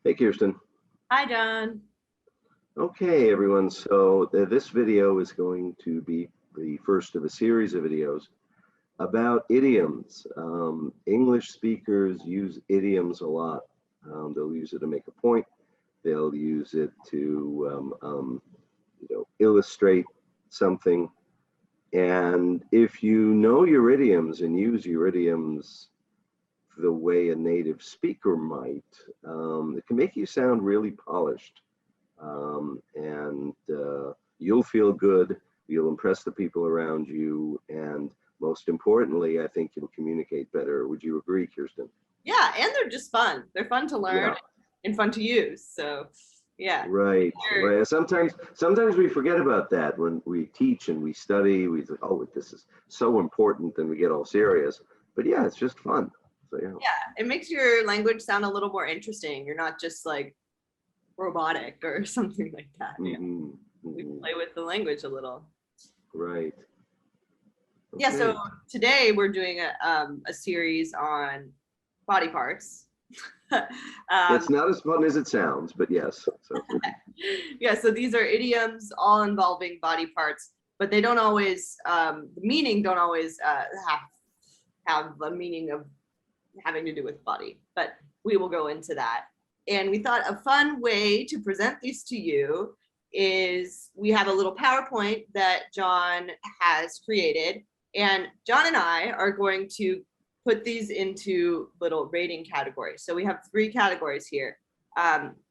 Hey, Kirsten. Hi, John. Okay, everyone. So this video is going to be the first of a series of videos about idioms. English speakers use idioms a lot. They'll use it to make a point. They'll use it to illustrate something. And if you know your idioms and use your idioms the way a native speaker might, it can make you sound really polished. And you'll feel good, you'll impress the people around you, and most importantly, I think you'll communicate better. Would you agree, Kirsten? Yeah, and they're just fun. They're fun to learn and fun to use. So, yeah. Right, right. Sometimes we forget about that when we teach and we study. We think, oh, this is so important, and we get all serious. But yeah, it's just fun. So yeah. Yeah, it makes your language sound a little more interesting. You're not just like robotic or something like that. Mm-hmm. We play with the language a little. Right. Okay. Yeah, so today we're doing a series on body parts. It's not as fun as it sounds, but yes. So. Yeah, so these are idioms all involving body parts, but they don't always, the meaning don't always have a meaning of having to do with body, but we will go into that. And we thought a fun way to present these to you is we have a little PowerPoint that John has created, and John and I are going to put these into little rating categories. So we have 3 categories here.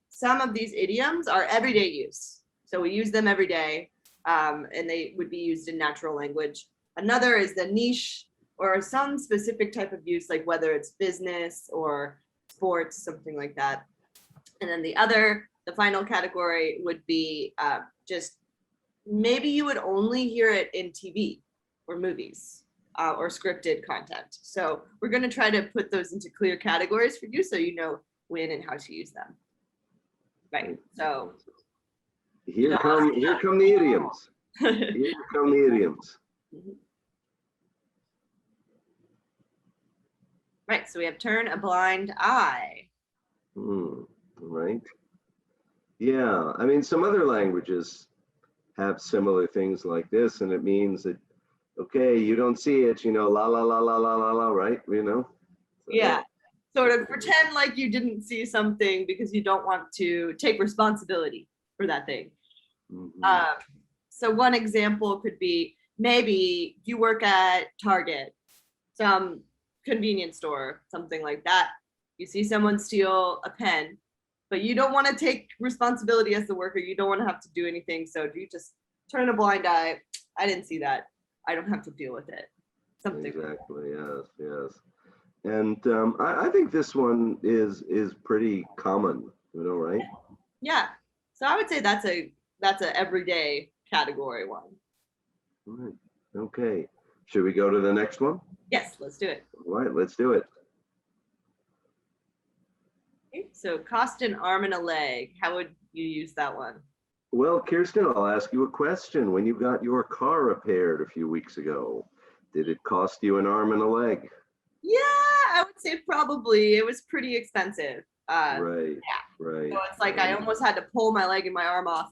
Some of these idioms are everyday use. So we use them every day, and they would be used in natural language. Another is the niche or some specific type of use, like whether it's business or sports, something like that. And then the final category would be just maybe you would only hear it in TV or movies or scripted content. So we're going to try to put those into clear categories for you so you know when and how to use them. Right. So here come the idioms. Here come the idioms. Right. So we have turn a blind eye. Right. Yeah. I mean, some other languages have similar things like this, and it means that, okay, you don't see it, la, la, la, la, la, la, la, right? So, yeah. Sort of pretend like you didn't see something because you don't want to take responsibility for that thing. Mm-hmm. So one example could be maybe you work at Target, some convenience store, something like that. You see someone steal a pen, but you don't want to take responsibility as the worker. You don't want to have to do anything. So you just turn a blind eye. I didn't see that. I don't have to deal with it. Something exactly. Like yes. And I think this one is pretty common, right? Yeah. So I would say that's a everyday category one. All right. Okay. Should we go to the next one? Yes, let's do it. All right, let's do it. Okay, so cost an arm and a leg. How would you use that one? Well, Kirsten, I'll ask you a question. When you got your car repaired a few weeks ago, did it cost you an arm and a leg? Yeah, I would say probably. It was pretty expensive. Right. Yeah. Right. So it's like I almost had to pull my leg and my arm off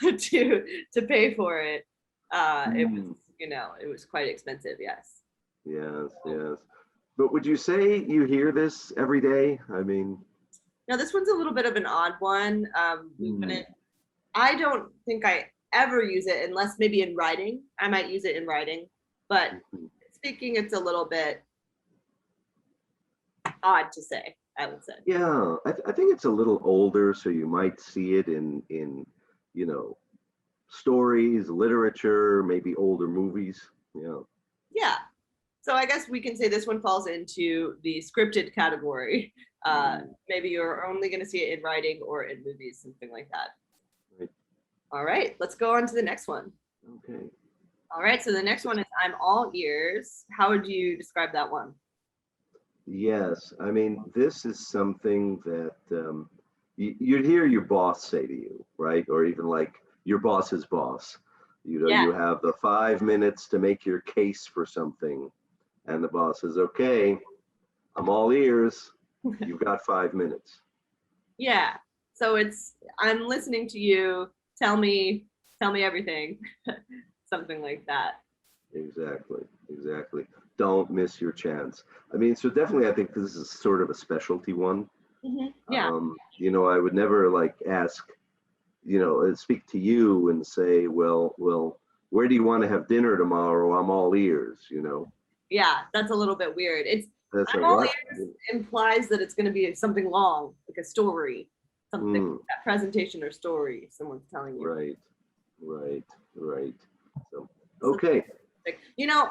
to pay for it. It was, it was quite expensive. Yes. Yes. Yes. But would you say you hear this every day? I mean. No, this one's a little bit of an odd one. I don't think I ever use it unless maybe in writing. I might use it in writing, but speaking, it's a little bit odd to say, I would say. Yeah, I think it's a little older, so you might see it in stories, literature, maybe older movies. Yeah. Yeah. So I guess we can say this one falls into the scripted category. Maybe you're only going to see it in writing or in movies, something like that. Right. All right, let's go on to the next one. Okay. All right, so the next one is I'm all ears. How would you describe that one? Yes, I mean, this is something that you'd hear your boss say to you, right? Or even like your boss's boss. You have the 5 minutes to make your case for something. And the boss says, okay, I'm all ears. You've got 5 minutes. Yeah. So it's I'm listening to you. Tell me everything. Something like that. Exactly, exactly. Don't miss your chance. I mean, so definitely, I think this is sort of a specialty one. Yeah. I would never like ask, speak to you and say, well, where do you want to have dinner tomorrow? I'm all ears. Yeah. That's a little bit weird. It's That's I'm like all what? ears implies that it's going to be something long, like a story, something Mm, a presentation or story someone's telling you. right, right, right. So, So, okay.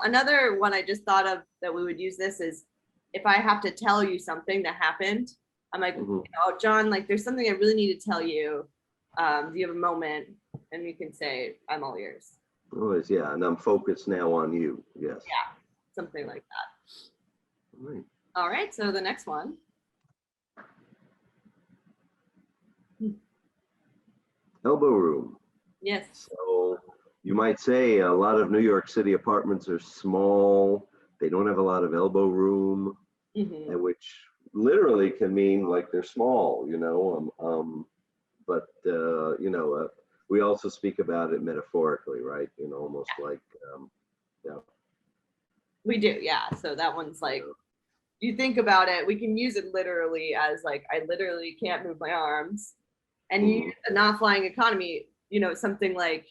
another one I just thought of that we would use this is if I have to tell you something that happened, I'm like, Hmm. oh, John, like there's something I really need to tell you. Do you have a moment? And you can say, I'm all ears. Always, yeah. And I'm focused now on you. Yes. Yeah, something like that. Right. All right, so the next one. Elbow room. Yes. So you might say a lot of New York City apartments are small. They don't have a lot of elbow room, Hmm. and which literally can mean like they're small. But we also speak about it metaphorically, right? Almost like, yeah, We do, yeah. So that one's like, yeah. you think about it, we can use it literally as like, I literally can't move my arms. And you Hmm. use the not flying economy, something like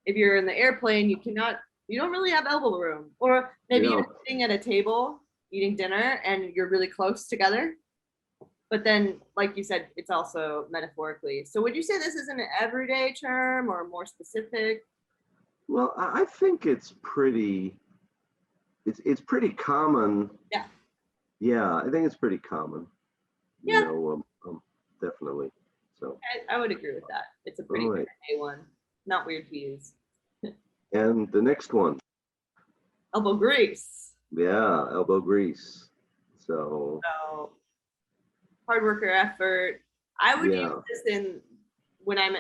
if you're in the airplane, you don't really have elbow room. Or maybe Yeah. you're sitting at a table eating dinner and you're really close together. But then, like you said, it's also metaphorically. So would you say this is an everyday term or more specific? Well, I think it's pretty common. Yeah. Yeah, I think it's pretty common. You Yeah, know, definitely. So, I would agree with that. It's a all pretty right. everyday one. Not weird to use. And the next one, Elbow grease. yeah, elbow grease. So, So hard worker effort. I would use yeah. this in when I'm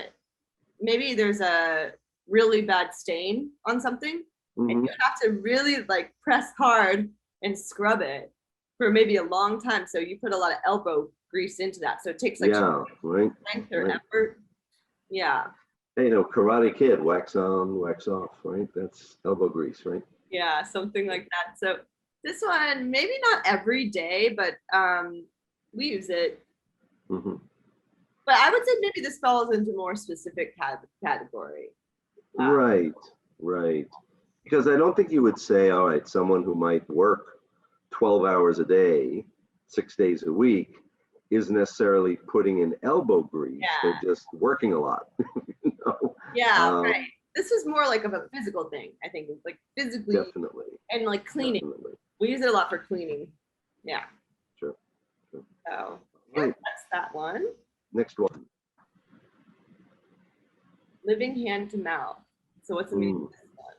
maybe there's a really bad stain on something and Hmm. you have to really like press hard and scrub it for maybe a long time. So you put a lot of elbow grease into that. So it takes like Yeah, right, strength or right. effort. Yeah. Hey, Karate Kid, wax on, wax off, right? That's elbow grease, right? Yeah. Something like that. So this one, maybe not every day, but we use it. Hmm. But I would say maybe this falls into more specific category. Uh, Right, right. Because I don't think you would say, all right, someone who might work 12 hours a day, 6 days a week, is necessarily putting in elbow grease. They're yeah. just working a lot. you know? Yeah. Right. Um, This was more like of a physical thing, I think. It's like physically definitely, and like cleaning. definitely. We use it a lot for cleaning. Yeah. Sure, sure. So All yeah, right, that's that one. next one. Living hand to mouth. So what's the meaning Mm. of this one?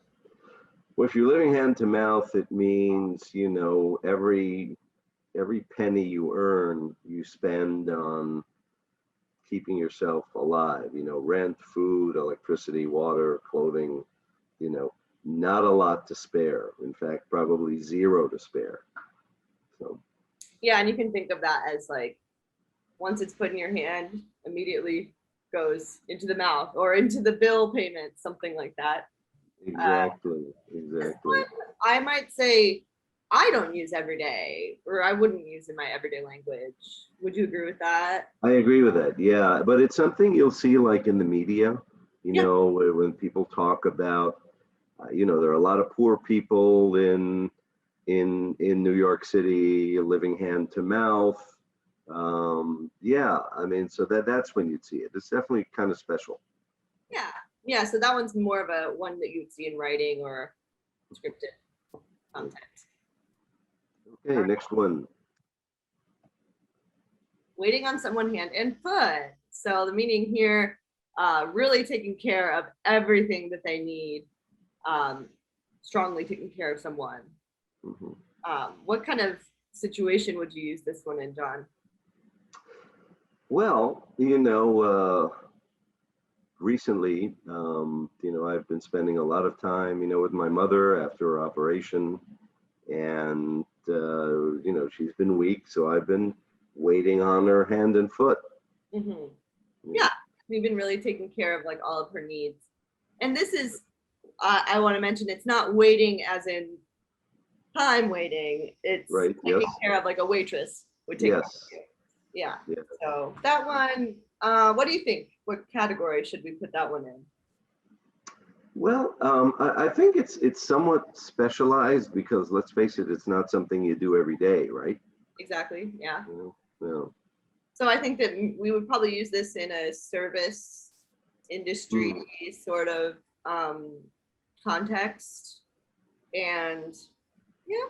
Well, if you're living hand to mouth, it means, every penny you earn, you spend on keeping yourself alive, rent, food, electricity, water, clothing, you know, not a lot to spare. In fact, probably zero to spare. So, Yeah, and you can think of that as like once it's put in your hand, immediately goes into the mouth or into the bill payment, something like that. exactly, This exactly. one, I might say I don't use every day, or I wouldn't use in my everyday language. Would you agree with that? I agree with that. Yeah, but it's something you'll see like in the media, Yeah. when people talk about, there are a lot of poor people in New York City living hand to mouth. Yeah, I mean, so that's when you'd see it. It's definitely kind of special. Yeah. Yeah. So that one's more of a one that you would see in writing or scripted content. Okay, next one. Waiting on someone hand and foot. So the meaning here, really taking care of everything that they need, um, strongly taking care of someone. Mhm. What kind of situation would you use this one in, John? Well, recently, I've been spending a lot of time, with my mother after her operation, and she's been weak, so I've been waiting on her hand and foot. Hmm. Yeah, we've been really taking care of like all of her needs. And this is, I want to mention, it's not waiting as in time waiting. It's Right. Yes. taking care of like a waitress would take care Yes. of you. Yeah. Yeah. So that one, what do you think? What category should we put that one in? Well, I think it's somewhat specialized because let's face it, it's not something you do every day, right? Exactly. Yeah. No. So I think that we would probably use this in a service industry sort of context. And yeah,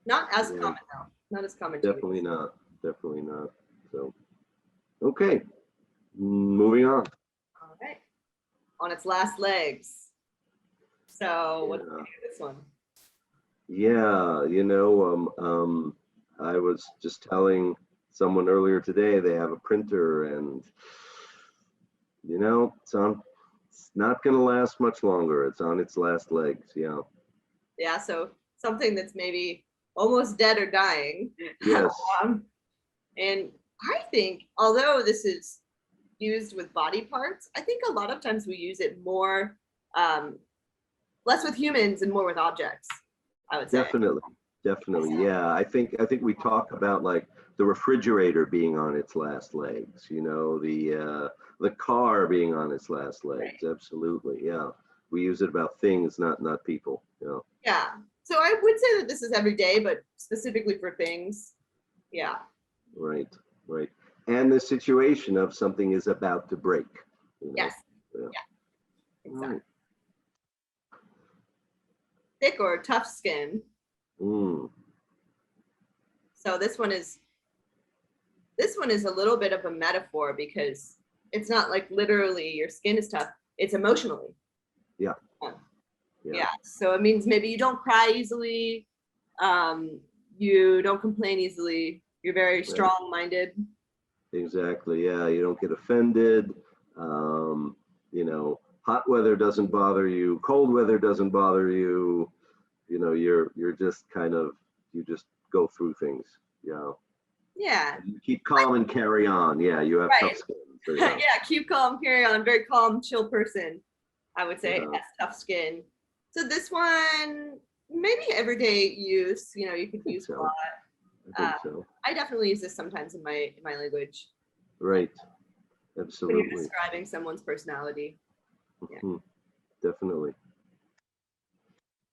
not as Yeah. common though. Not as common to Definitely not. Definitely not. So, okay, moving on. all right. On its last legs. So what's Yeah. this one? Yeah, I was just telling someone earlier today they have a printer and it's not going to last much longer. It's on its last legs. Yeah. Yeah, so something that's maybe almost dead or dying. Yes. And I think, although this is used with body parts, I think a lot of times we use it more, less with humans and more with objects, I would say. Definitely. Yeah. I think we talk about like the refrigerator being on its last legs, the car being on its last legs. Right. Absolutely. Yeah. We use it about things, not people. Yeah. So I would say that this is every day, but specifically for things. Yeah. Right. And the situation of something is about to break. Yes. Yeah. Exactly. Right. Thick or tough skin. Mm. So this one is a little bit of a metaphor because it's not like literally your skin is tough. It's emotionally. Yeah. Yeah. So it means maybe you don't cry easily. You don't complain easily. You're very strong-minded. Exactly. Yeah. You don't get offended. Hot weather doesn't bother you. Cold weather doesn't bother you. You're just you just go through things. Yeah. Yeah. You keep calm and carry on. Yeah. You have tough skin. So, yeah. Yeah. Keep calm, carry on. I'm a very calm, chill person, I would say. Yeah. That's tough skin. So this one, maybe everyday use. You could use a lot. I think so. I definitely use this sometimes in my language. Right. When Absolutely. you're describing someone's personality. Yeah. Definitely.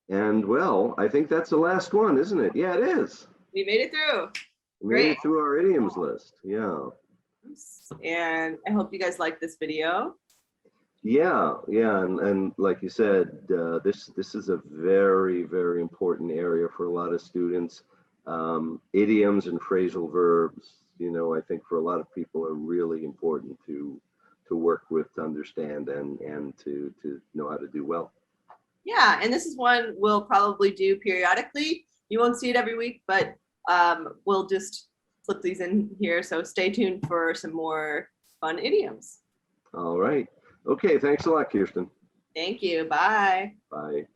And well, I think that's the last one, isn't it? Yeah, it is. We made it through. We made it through our idioms list. Yeah. And I hope you guys like this video. Yeah, and like you said, this is a very, very important area for a lot of students. Idioms and phrasal verbs, I think for a lot of people are really important to work with, to understand, and to know how to do well. Yeah, and this is one we'll probably do periodically. You won't see it every week, but we'll just flip these in here. So stay tuned for some more fun idioms. All right. Okay, thanks a lot, Kirsten. Thank you. Bye. Bye.